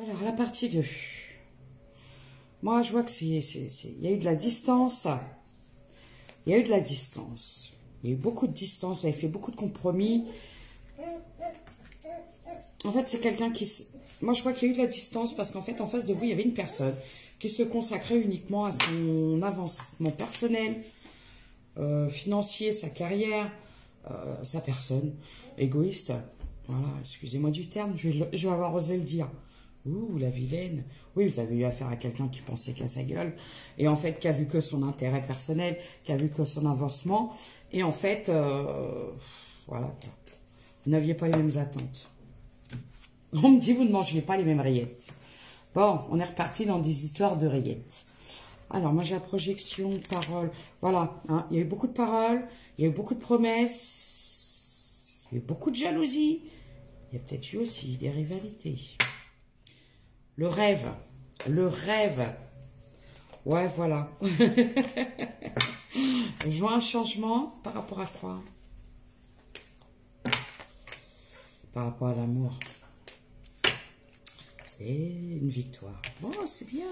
Alors, la partie 2. Moi, je vois que il y a eu de la distance. Il y a eu de la distance. Il y a eu beaucoup de distance. Vous avez fait beaucoup de compromis. En fait, c'est quelqu'un qui... Moi, je vois qu'il y a eu de la distance parce qu'en fait, en face de vous, il y avait une personne qui se consacrait uniquement à son avancement personnel, financier, sa carrière, sa personne, égoïste. Voilà, excusez-moi du terme, je vais avoir osé le dire. Ouh, la vilaine. Oui, vous avez eu affaire à quelqu'un qui pensait qu'à sa gueule. Et en fait, qui a vu que son intérêt personnel, qui a vu que son avancement. Et en fait, voilà. Vous n'aviez pas les mêmes attentes. On me dit, vous ne mangez pas les mêmes rillettes. Bon, on est reparti dans des histoires de rillettes. Alors, moi, j'ai la projection, parole. Voilà, hein, il y a eu beaucoup de paroles, il y a eu beaucoup de promesses, il y a eu beaucoup de jalousie. Il y a peut-être eu aussi des rivalités. Le rêve. Le rêve. Ouais, voilà. Je vois un changement par rapport à quoi? Par rapport à l'amour. C'est une victoire. Bon, c'est bien.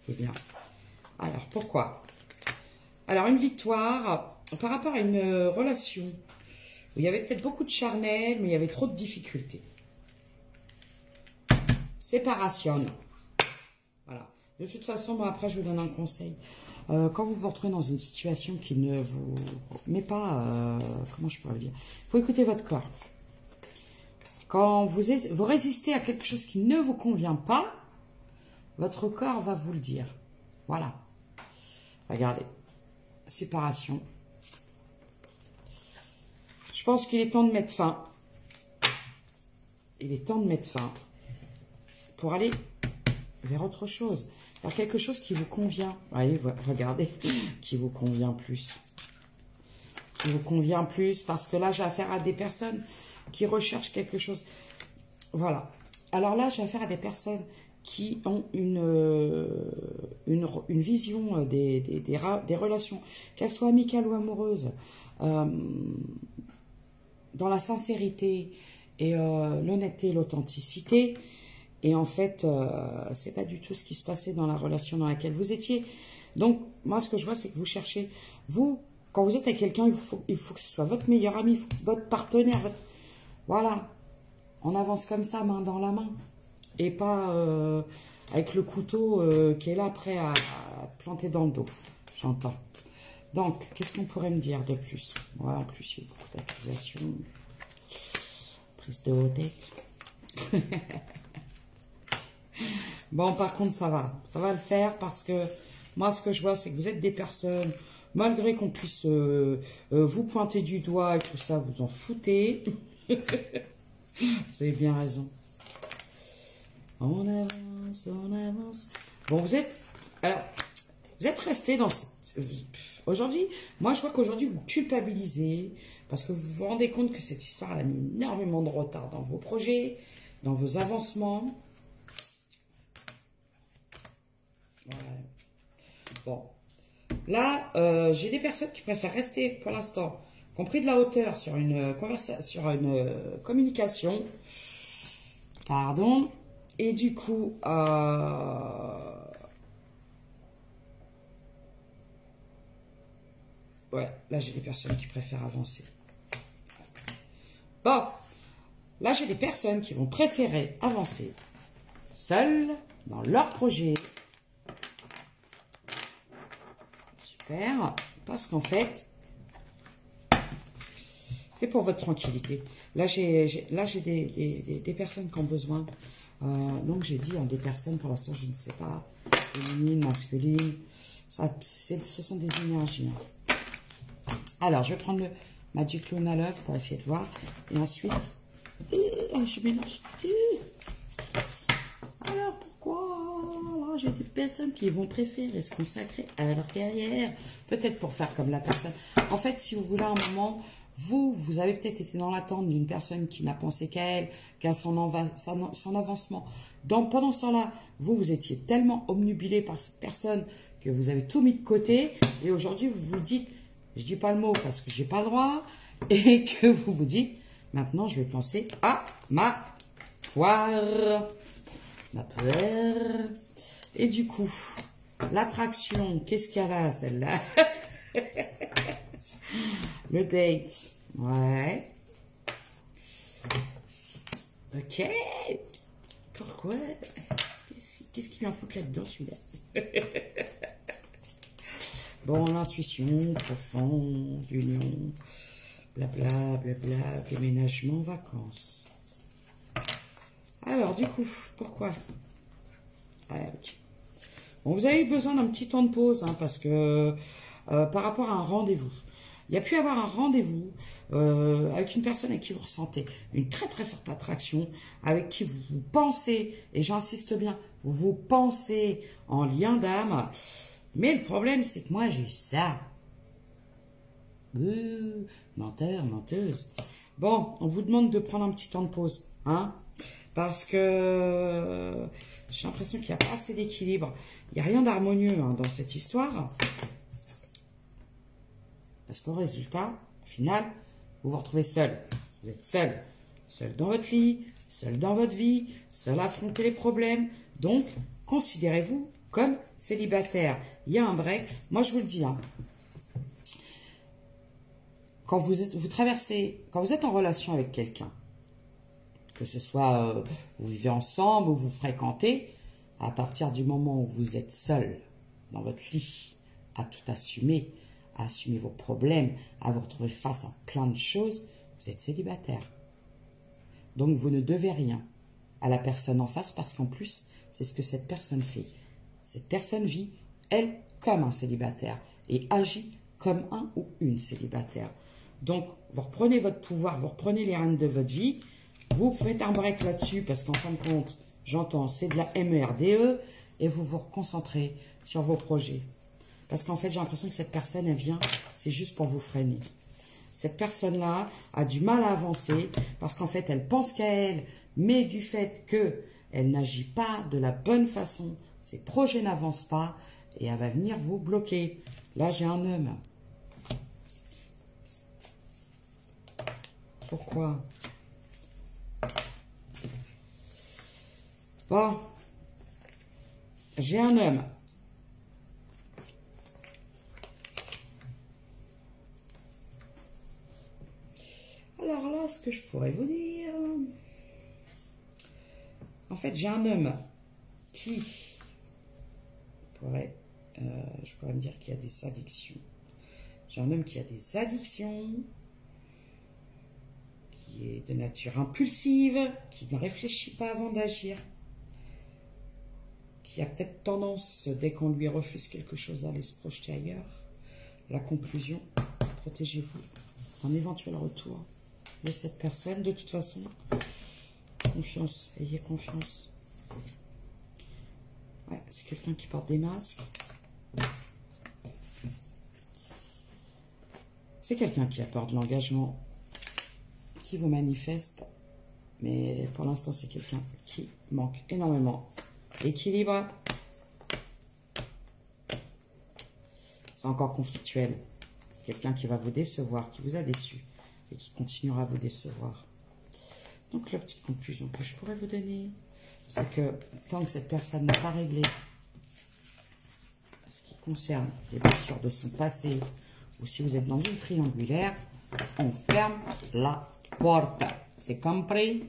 C'est bien. Alors, pourquoi? Alors, une victoire par rapport à une relation où il y avait peut-être beaucoup de charnel, mais il y avait trop de difficultés. Séparation. Voilà. De toute façon, moi, après, je vous donne un conseil. Quand vous vous retrouvez dans une situation qui ne vous met pas... comment je pourrais le dire? Il faut écouter votre corps. Quand vous résistez à quelque chose qui ne vous convient pas, votre corps va vous le dire. Voilà. Regardez. Séparation. Je pense qu'il est temps de mettre fin. Il est temps de mettre fin pour aller vers autre chose. Vers quelque chose qui vous convient. Voyez, regardez, qui vous convient plus. Qui vous convient plus parce que là, j'ai affaire à des personnes qui recherchent quelque chose. Voilà. Alors là, j'ai affaire à des personnes qui ont une vision des relations, qu'elles soient amicales ou amoureuses, dans la sincérité et l'honnêteté et l'authenticité. Et en fait, c'est pas du tout ce qui se passait dans la relation dans laquelle vous étiez. Donc, moi, ce que je vois, c'est que vous cherchez, vous, quand vous êtes avec quelqu'un, il faut que ce soit votre meilleur ami, votre partenaire, voilà. On avance comme ça, main dans la main. Et pas avec le couteau qui est là, prêt à planter dans le dos. J'entends. Donc, qu'est-ce qu'on pourrait me dire de plus? Ouais, en plus, il y a beaucoup d'accusations. Prise de haute tête. Bon, par contre, ça va. Ça va le faire parce que moi, ce que je vois, c'est que vous êtes des personnes, malgré qu'on puisse vous pointer du doigt et tout ça, vous en foutez. Vous avez bien raison. On avance, on avance. Bon, vous êtes resté dans... Aujourd'hui, moi, je vois qu'aujourd'hui, vous culpabilisez parce que vous vous rendez compte que cette histoire elle a mis énormément de retard dans vos projets, dans vos avancements. Ouais. Bon. Là, j'ai des personnes qui préfèrent rester, pour l'instant, qui ont pris de la hauteur sur une communication. Pardon. Et du coup, ouais, là, j'ai des personnes qui préfèrent avancer. Bon, là, j'ai des personnes qui vont préférer avancer seules, dans leur projet. Super, parce qu'en fait, c'est pour votre tranquillité. Là, j'ai des personnes qui ont besoin. Donc, j'ai dit, des personnes, pour l'instant, je ne sais pas, féminine, masculine. Ce sont des énergies. Hein. Alors, je vais prendre le Magic Luna Love pour essayer de voir. Et ensuite, je mélange tout. Alors, pourquoi? J'ai des personnes qui vont préférer se consacrer à leur carrière. Peut-être pour faire comme la personne. En fait, si vous voulez un moment... Vous avez peut-être été dans l'attente d'une personne qui n'a pensé qu'à elle, qu'à son avancement. Pendant ce temps-là, vous étiez tellement obnubilé par cette personne que vous avez tout mis de côté. Et aujourd'hui, vous vous dites, je ne dis pas le mot parce que je n'ai pas le droit, et que vous vous dites, maintenant, je vais penser à ma poire. la peur. Et du coup, l'attraction, qu'est-ce qu'elle a, celle-là? Le date, ouais. Ok. Pourquoi? Qu'est-ce qu'il vient foutre là-dedans, celui-là? Bon, l'intuition, profond, union, blabla, blabla, déménagement, vacances. Alors, du coup, pourquoi? Bon, vous avez eu besoin d'un petit temps de pause, hein, parce que par rapport à un rendez-vous, il y a pu y avoir un rendez-vous avec une personne avec qui vous ressentez une très très forte attraction, avec qui vous pensez, et j'insiste bien, vous pensez en lien d'âme. Mais le problème, c'est que moi, j'ai ça. Menteur, menteuse. Bon, on vous demande de prendre un petit temps de pause, hein, parce que j'ai l'impression qu'il n'y a pas assez d'équilibre. Il n'y a rien d'harmonieux, hein, dans cette histoire. Parce qu'au résultat, au final, vous vous retrouvez seul. Vous êtes seul. Seul dans votre lit, seul dans votre vie, seul à affronter les problèmes. Donc, considérez-vous comme célibataire. Il y a un break. Moi, je vous le dis, hein, quand vous êtes en relation avec quelqu'un, que ce soit vous vivez ensemble ou vous fréquentez, à partir du moment où vous êtes seul dans votre lit, à tout assumer, à assumer vos problèmes, à vous retrouver face à plein de choses, vous êtes célibataire. Donc, vous ne devez rien à la personne en face parce qu'en plus, c'est ce que cette personne fait. Cette personne vit, elle, comme un célibataire et agit comme un ou une célibataire. Donc, vous reprenez votre pouvoir, vous reprenez les rênes de votre vie, vous faites un break là-dessus parce qu'en fin de compte, j'entends, c'est de la MERDE et vous vous reconcentrez sur vos projets. Parce qu'en fait, j'ai l'impression que cette personne, elle vient, c'est juste pour vous freiner. Cette personne-là a du mal à avancer parce qu'en fait, elle pense qu'à elle, mais du fait qu'elle n'agit pas de la bonne façon, ses projets n'avancent pas et elle va venir vous bloquer. Là, j'ai un homme. Pourquoi? Bon, j'ai un homme. Alors là, ce que je pourrais vous dire... En fait, j'ai un homme qui pourrait... je pourrais me dire qu'il y a des addictions. J'ai un homme qui a des addictions, qui est de nature impulsive, qui ne réfléchit pas avant d'agir, qui a peut-être tendance, dès qu'on lui refuse quelque chose, à aller se projeter ailleurs. La conclusion, protégez-vous d'un éventuel retour de cette personne. De toute façon, confiance, ayez confiance. Ouais, c'est quelqu'un qui porte des masques. C'est quelqu'un qui apporte de l'engagement, qui vous manifeste. Mais pour l'instant, c'est quelqu'un qui manque énormément d'équilibre. C'est encore conflictuel. C'est quelqu'un qui va vous décevoir, qui vous a déçu et qui continuera à vous décevoir. Donc, la petite conclusion que je pourrais vous donner, c'est que tant que cette personne n'a pas réglé ce qui concerne les blessures de son passé, ou si vous êtes dans une triangulaire, on ferme la porte. C'est compris?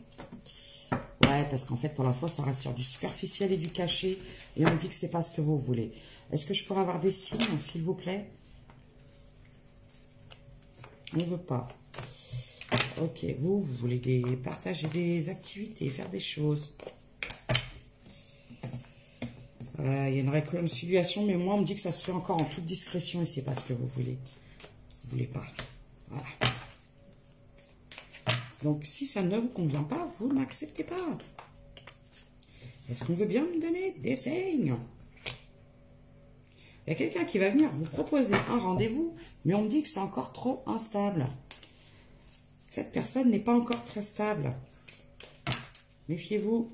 Ouais, parce qu'en fait, pour l'instant, ça reste sur du superficiel et du caché, et on dit que c'est pas ce que vous voulez. Est-ce que je pourrais avoir des signes, s'il vous plaît? On ne veut pas. Ok, vous voulez partager des activités, faire des choses. Il y a une réconciliation, mais moi, on me dit que ça se fait encore en toute discrétion et c'est pas ce que vous voulez. Vous voulez pas. Voilà. Donc, si ça ne vous convient pas, vous n'acceptez pas. Est-ce qu'on veut bien me donner des signes? Il y a quelqu'un qui va venir vous proposer un rendez-vous, mais on me dit que c'est encore trop instable. Cette personne n'est pas encore très stable. Méfiez-vous.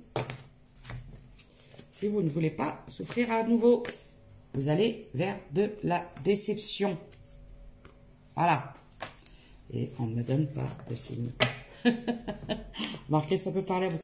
Si vous ne voulez pas souffrir à nouveau, vous allez vers de la déception. Voilà. Et on ne me donne pas de signe. Marquez, ça peut parler à vous.